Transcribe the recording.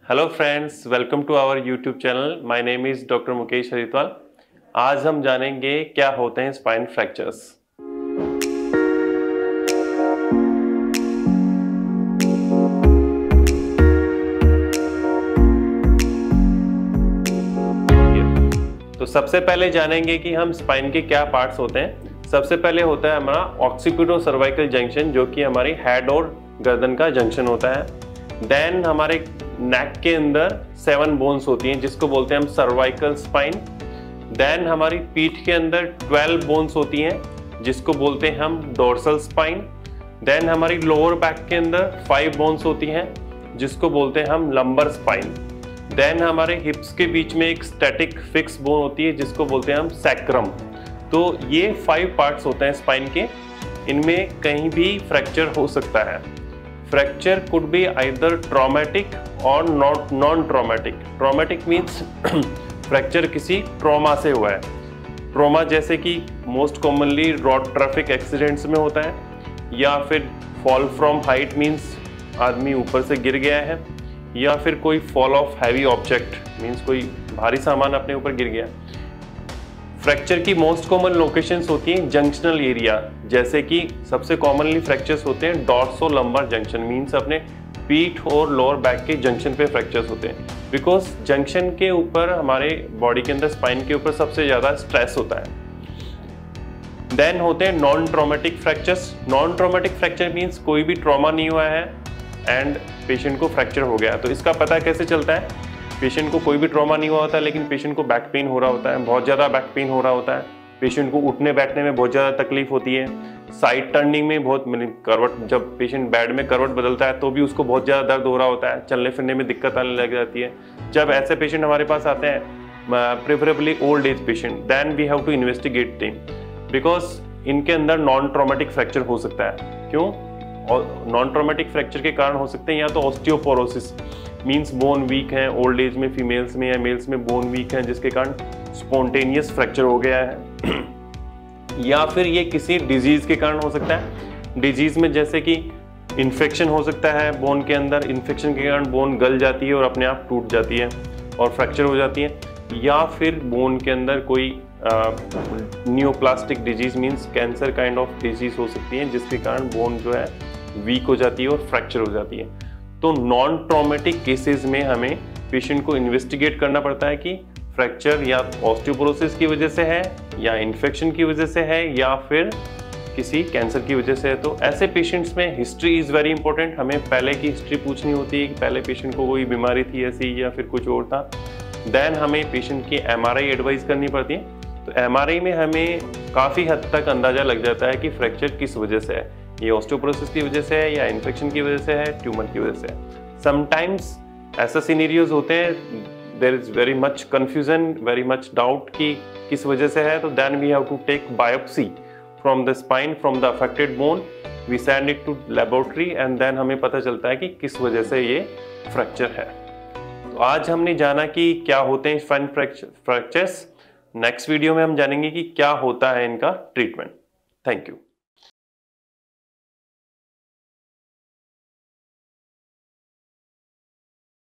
Hello friends, welcome to our YouTube channel. My name is doctor Mukesh Haridwal. आज हम जानेंगे क्या होते हैं स्पाइन फ्रैक्चर्स। तो सबसे पहले जानेंगे कि हम स्पाइन के क्या पार्ट्स होते हैं। सबसे पहले होता है हमारा ऑक्सीपिटो सर्वाइकल जंक्शन, जो कि हमारी हेड और गर्दन का जंक्शन होता है। देन हमारे नेक के अंदर 7 बोन्स होती हैं जिसको बोलते हैं हम सर्वाइकल स्पाइन। देन हमारी पीठ के अंदर 12 बोन्स होती हैं जिसको बोलते हैं हम डोर्सल स्पाइन। देन हमारी लोअर बैक के अंदर 5 बोन्स होती हैं जिसको बोलते हैं हम लंबर स्पाइन। देन हमारे हिप्स के बीच में एक स्टैटिक फिक्स बोन होती है जिसको बोलते हैं हम सैक्रम। तो ये 5 पार्ट्स होते हैं स्पाइन के। इनमें कहीं भी फ्रैक्चर हो सकता है। Fracture could be either traumatic और non traumatic. Traumatic means fracture किसी ट्रॉमा से हुआ है। ट्रॉमा जैसे कि most commonly road traffic accidents में होता है, या फिर फॉल फ्रॉम हाइट मीन्स आदमी ऊपर से गिर गया है, या फिर कोई fall of heavy object means कोई भारी सामान अपने ऊपर गिर गया। फ्रैक्चर की मोस्ट कॉमन लोकेशंस होती हैं जंक्शनल एरिया, जैसे कि सबसे कॉमनली फ्रैक्चर्स होते हैं डॉर्सो-लंबर जंक्शन मीन्स अपने पीठ और लोअर बैक के जंक्शन पे फ्रैक्चर्स होते हैं। बिकॉज जंक्शन के ऊपर हमारे बॉडी के अंदर स्पाइन के ऊपर सबसे ज़्यादा स्ट्रेस होता है। देन होते हैं non traumatic fractures. Non traumatic fracture means कोई भी ट्रॉमा नहीं हुआ है एंड पेशेंट को फ्रैक्चर हो गया। तो इसका पता कैसे चलता है? पेशेंट को कोई भी ट्रॉमा नहीं हुआ होता है लेकिन पेशेंट को बैक पेन हो रहा होता है, बहुत ज़्यादा बैक पेन हो रहा होता है। पेशेंट को उठने बैठने में बहुत ज़्यादा तकलीफ होती है। साइड टर्निंग में बहुत करवट, जब पेशेंट बेड में करवट बदलता है तो भी उसको बहुत ज़्यादा दर्द हो रहा होता है। चलने फिरने में दिक्कत आने लग जाती है। जब ऐसे पेशेंट हमारे पास आते हैं, preferably old age patient, then we have to investigate them because इनके अंदर नॉन ट्रॉमेटिक फ्रैक्चर हो सकता है। क्यों? और नॉन ट्रॉमेटिक फ्रैक्चर के कारण हो सकते हैं या तो ऑस्टियोपोरोसिस मीन्स बोन वीक है, ओल्ड एज में फीमेल्स में या मेल्स में बोन वीक है जिसके कारण स्पॉन्टेनियस फ्रैक्चर हो गया है, या फिर ये किसी डिजीज के कारण हो सकता है। डिजीज में जैसे कि इन्फेक्शन हो सकता है बोन के अंदर, इन्फेक्शन के कारण बोन गल जाती है और अपने आप टूट जाती है और फ्रैक्चर हो जाती है, या फिर बोन के अंदर कोई neoplastic disease means cancer kind of disease हो सकती है जिसके कारण बोन जो है वीक हो जाती है और फ्रैक्चर हो जाती है। तो नॉन ट्रॉमेटिक केसेस में हमें पेशेंट को इन्वेस्टिगेट करना पड़ता है कि फ्रैक्चर या ऑस्टियोपोरोसिस की वजह से है, या इन्फेक्शन की वजह से है, या फिर किसी कैंसर की वजह से है। तो ऐसे पेशेंट्स में हिस्ट्री इज़ वेरी इंपॉर्टेंट। हमें पहले की हिस्ट्री पूछनी होती है कि पहले पेशेंट को कोई बीमारी थी ऐसी या फिर कुछ और था। देन हमें पेशेंट की MRI एडवाइस करनी पड़ती है। तो MRI में हमें काफ़ी हद तक अंदाज़ा लग जाता है कि फ्रैक्चर किस वजह से है, ये ऑस्टियोपोरोसिस की वजह से है या इन्फेक्शन की वजह से है, ट्यूमर की वजह से है। समटाइम्स ऐसा सिनेरियोज होते हैं, there is very much confusion, very much doubt कि किस वजह से है। तो then we have to take biopsy from the spine, from the affected bone, we send it to laboratory and then हमें पता चलता है कि किस वजह से ये फ्रैक्चर है। तो आज हमने जाना कि क्या होते हैं स्पाइन फ्रैक्चर्स। नेक्स्ट वीडियो में हम जानेंगे कि क्या होता है इनका ट्रीटमेंट। Thank you.